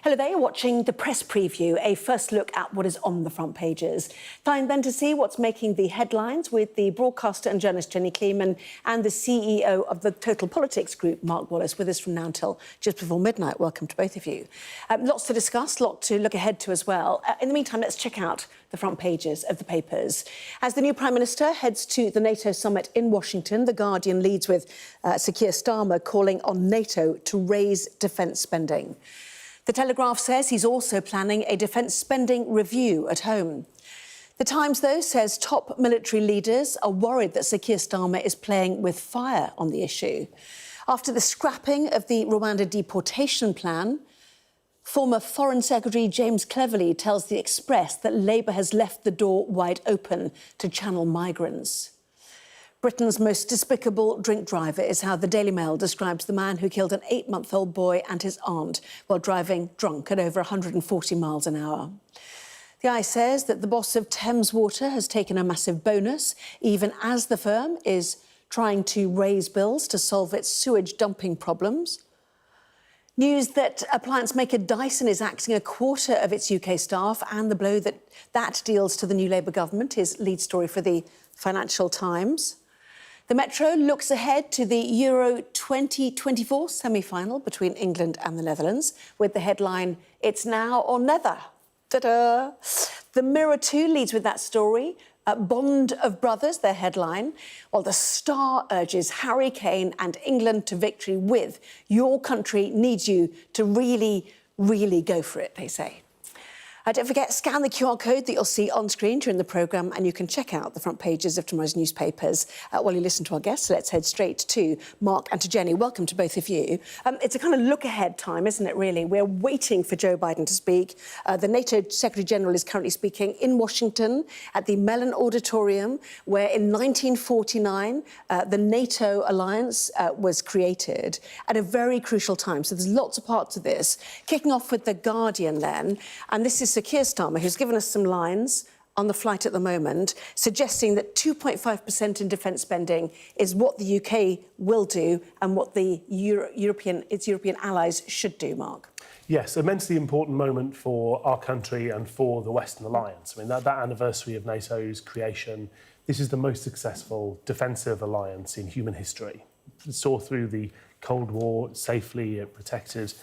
Hello there, you're watching the press preview, a first look at what is on the front pages. Time then to see what's making the headlines with the broadcaster and journalist Jenny Kleeman and the CEO of the Total Politics Group, Mark Wallace, with us from now until just before midnight. Welcome to both of you. Lots to discuss, lot to look ahead to as well. In the meantime, let's check out the front pages of the papers. As the new Prime Minister heads to the NATO Summit in Washington, The Guardian leads with Sir Keir Starmer calling on NATO to raise defence spending. The Telegraph says he's also planning a defence spending review at home. The Times, though, says top military leaders are worried that Sir Keir Starmer is playing with fire on the issue. After the scrapping of the Rwanda deportation plan, former Foreign Secretary James Cleverly tells The Express that Labour has left the door wide open to channel migrants. Britain's most despicable drink driver is how the Daily Mail describes the man who killed an 8-month-old boy and his aunt while driving drunk at over 140 miles an hour. The Eye says that the boss of Thames Water has taken a massive bonus, even as the firm is trying to raise bills to solve its sewage dumping problems. News that appliance maker Dyson is axing a quarter of its UK staff, and the blow that deals to the new Labour government is lead story for the Financial Times. The Metro looks ahead to the Euro 2024 semi-final between England and the Netherlands with the headline, "It's now or never." Ta-da! The Mirror too leads with that story. Bond of Brothers, their headline, while the Star urges Harry Kane and England to victory with "Your country needs you to really, really go for it," they say. Don't forget, scan the QR code that you'll see on screen during the programme, and you can check out the front pages of tomorrow's newspapers while you listen to our guests. So let's head straight to Mark and to Jenny. Welcome to both of you. It's a kind of look-ahead time, isn't it, really? We're waiting for Joe Biden to speak. The NATO Secretary-General is currently speaking in Washington at the Mellon Auditorium, where in 1949 the NATO alliance was created at a very crucial time. So there's lots of parts of this. Kicking off with The Guardian then, and this is Sir Keir Starmer, who's given us some lines on the flight at the moment, suggesting that 2.5% in defence spending is what the UK will do and what the its European allies should do, Mark. Yes, immensely important moment for our country and for the Western Alliance. I mean, that anniversary of NATO's creation, this is the most successful defensive alliance in human history. It saw through the Cold War safely. It protected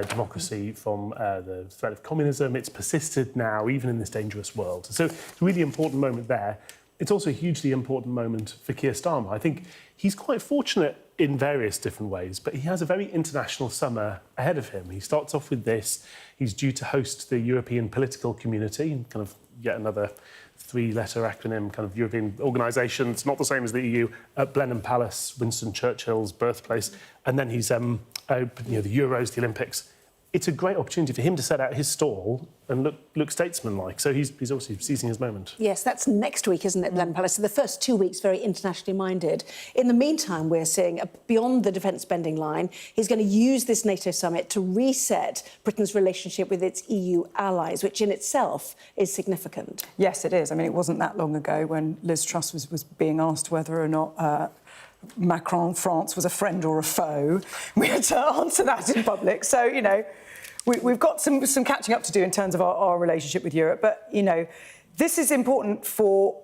democracy from the threat of communism. It's persisted now, even in this dangerous world. So it's a really important moment there. It's also a hugely important moment for Keir Starmer. I think he's quite fortunate in various different ways, but he has a very international summer ahead of him. He starts off with this. He's due to host the European political community, kind of yet another three-letter acronym, kind of European organisation. It's not the same as the EU, at Blenheim Palace, Winston Churchill's birthplace. And then he's, the Euros, the Olympics. It's a great opportunity for him to set out his stall and look statesmanlike. So he's obviously seizing his moment. Yes, that's next week, isn't it, Blenheim Palace? So the first 2 weeks, very internationally minded. In the meantime, we're seeing, beyond the defence spending line, he's going to use this NATO summit to reset Britain's relationship with its EU allies, which in itself is significant. Yes, it is. I mean, it wasn't that long ago when Liz Truss was being asked whether or not Macron, France, was a friend or a foe. We had to answer that in public. So, you know, we've got some catching up to do in terms of our relationship with Europe. But, you know, this is important for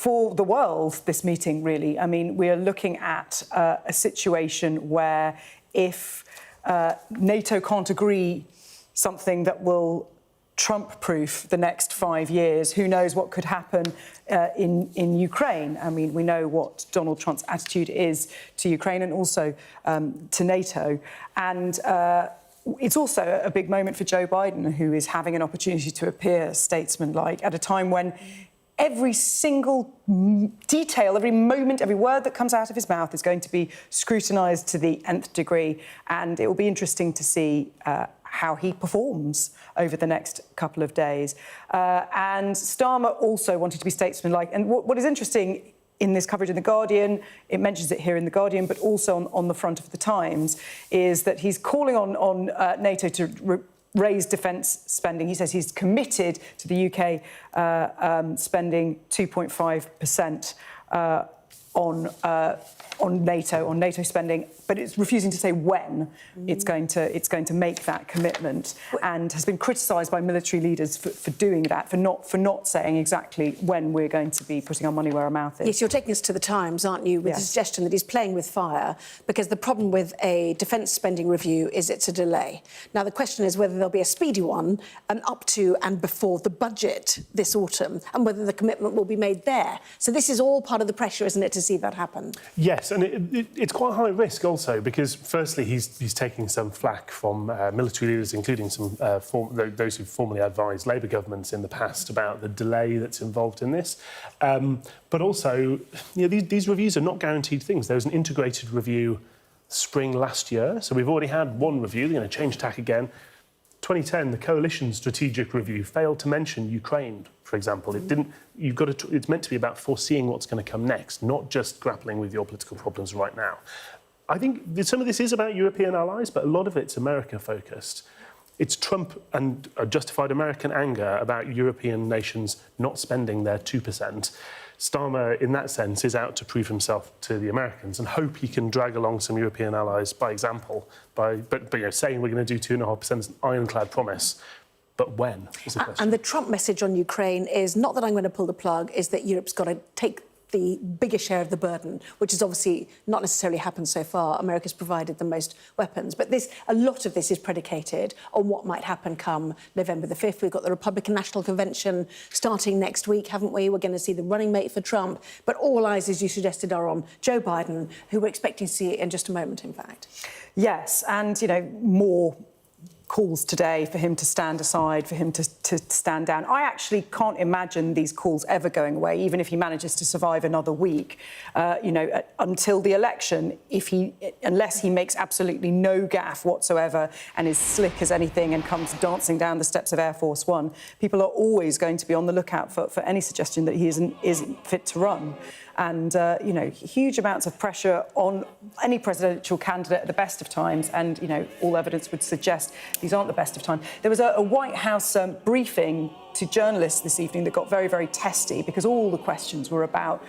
the world, this meeting, really. I mean, we are looking at a situation where if NATO can't agree something that will Trump-proof the next 5 years, who knows what could happen in Ukraine. I mean, we know what Donald Trump's attitude is to Ukraine and also to NATO. And it's also a big moment for Joe Biden, who is having an opportunity to appear statesmanlike at a time when every single detail, every moment, every word that comes out of his mouth is going to be scrutinised to the nth degree. And it will be interesting to see how he performs over the next couple of days. And Starmer also wanted to be statesmanlike. And what is interesting in this coverage in The Guardian, it mentions it here in The Guardian, but also on the front of The Times, is that he's calling on NATO to raise defence spending. He says he's committed to the UK spending 2.5% on NATO spending but it's refusing to say when it's going to make that commitment, and has been criticised by military leaders for doing that, for not saying exactly when we're going to be putting our money where our mouth is. Yes, you're taking us to the Times, aren't you, with the suggestion that he's playing with fire, because the problem with a defence spending review is it's a delay. Now, the question is whether there'll be a speedy one up to and before the budget this autumn, and whether the commitment will be made there. So this is all part of the pressure, isn't it, to see that happen? Yes, and it's quite high risk also, because firstly he's taking some flack from military leaders, including some those who formerly advised Labour governments in the past about the delay that's involved in this. But also, these reviews are not guaranteed things. There was an integrated review spring last year, so we've already had one review. They're going to change tack again. 2010, the coalition strategic review failed to mention Ukraine, for example. It's meant to be about foreseeing what's going to come next, not just grappling with your political problems right now. I think some of this is about European allies, but a lot of it's America-focused. It's Trump and a justified American anger about European nations not spending their 2%. Starmer, in that sense, is out to prove himself to the Americans and hope he can drag along some European allies by example, but saying we're going to do 2.5% is an ironclad promise. But when is the question. And the Trump message on Ukraine is not that I'm going to pull the plug, is that Europe's got to take the bigger share of the burden, which has obviously not necessarily happened so far. America's provided the most weapons. But a lot of this is predicated on what might happen come November the 5th. We've got the Republican National Convention starting next week, haven't we? We're going to see the running mate for Trump. But all eyes, as you suggested, are on Joe Biden, who we're expecting to see in just a moment, in fact. Yes, and, more calls today for him to stand aside, for him to stand down. I actually can't imagine these calls ever going away, even if he manages to survive another week, until the election, unless he makes absolutely no gaffe whatsoever and is slick as anything and comes dancing down the steps of Air Force One. People are always going to be on the lookout for any suggestion that he isn't fit to run. And, huge amounts of pressure on any presidential candidate at the best of times. And, all evidence would suggest these aren't the best of times. There was a White House briefing to journalists this evening that got very, very testy, because all the questions were about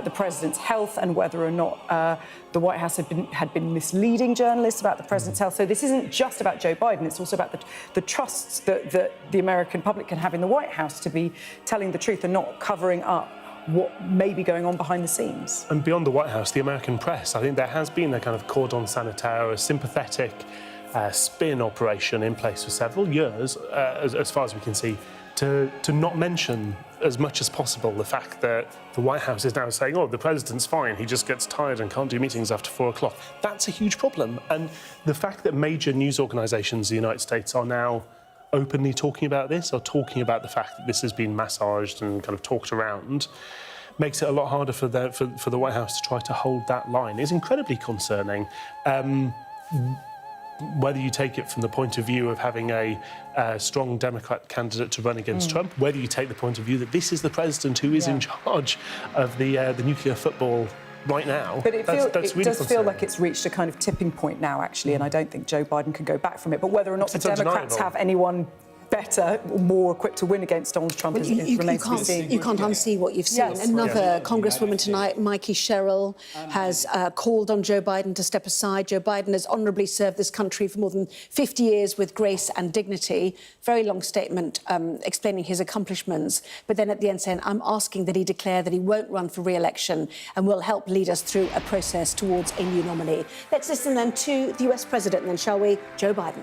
the president's health and whether or not the White House had been misleading journalists about the president's health. So this isn't just about Joe Biden, it's also about the trusts that the American public can have in the White House to be telling the truth and not covering up what may be going on behind the scenes. And beyond the White House, the American press, I think there has been a kind of cordon sanitaire, a sympathetic spin operation in place for several years, as far as we can see, to not mention as much as possible the fact that the White House is now saying, the president's fine, he just gets tired and can't do meetings after 4 o'clock. That's a huge problem. And the fact that major news organisations in the United States are now openly talking about this, or talking about the fact that this has been massaged and kind of talked around, makes it a lot harder for the White House to try to hold that line. It's incredibly concerning. Whether you take it from the point of view of having a strong Democrat candidate to run against Trump, whether you take the point of view that this is the president who is in charge of the nuclear football right now. But it really does feel like it's reached a kind of tipping point now, actually, and I don't think Joe Biden can go back from it. But whether or not the Democrats have anyone better or more equipped to win against Donald Trump remains to be seen. You can't unsee what you've seen. Yes. Another Congresswoman tonight, Mikey Sherrill, has called on Joe Biden to step aside. Joe Biden has honourably served this country for more than 50 years with grace and dignity. Very long statement explaining his accomplishments, but then at the end saying, I'm asking that he declare that he won't run for re-election and will help lead us through a process towards a new nominee. Let's listen then to the US President then, shall we? Joe Biden.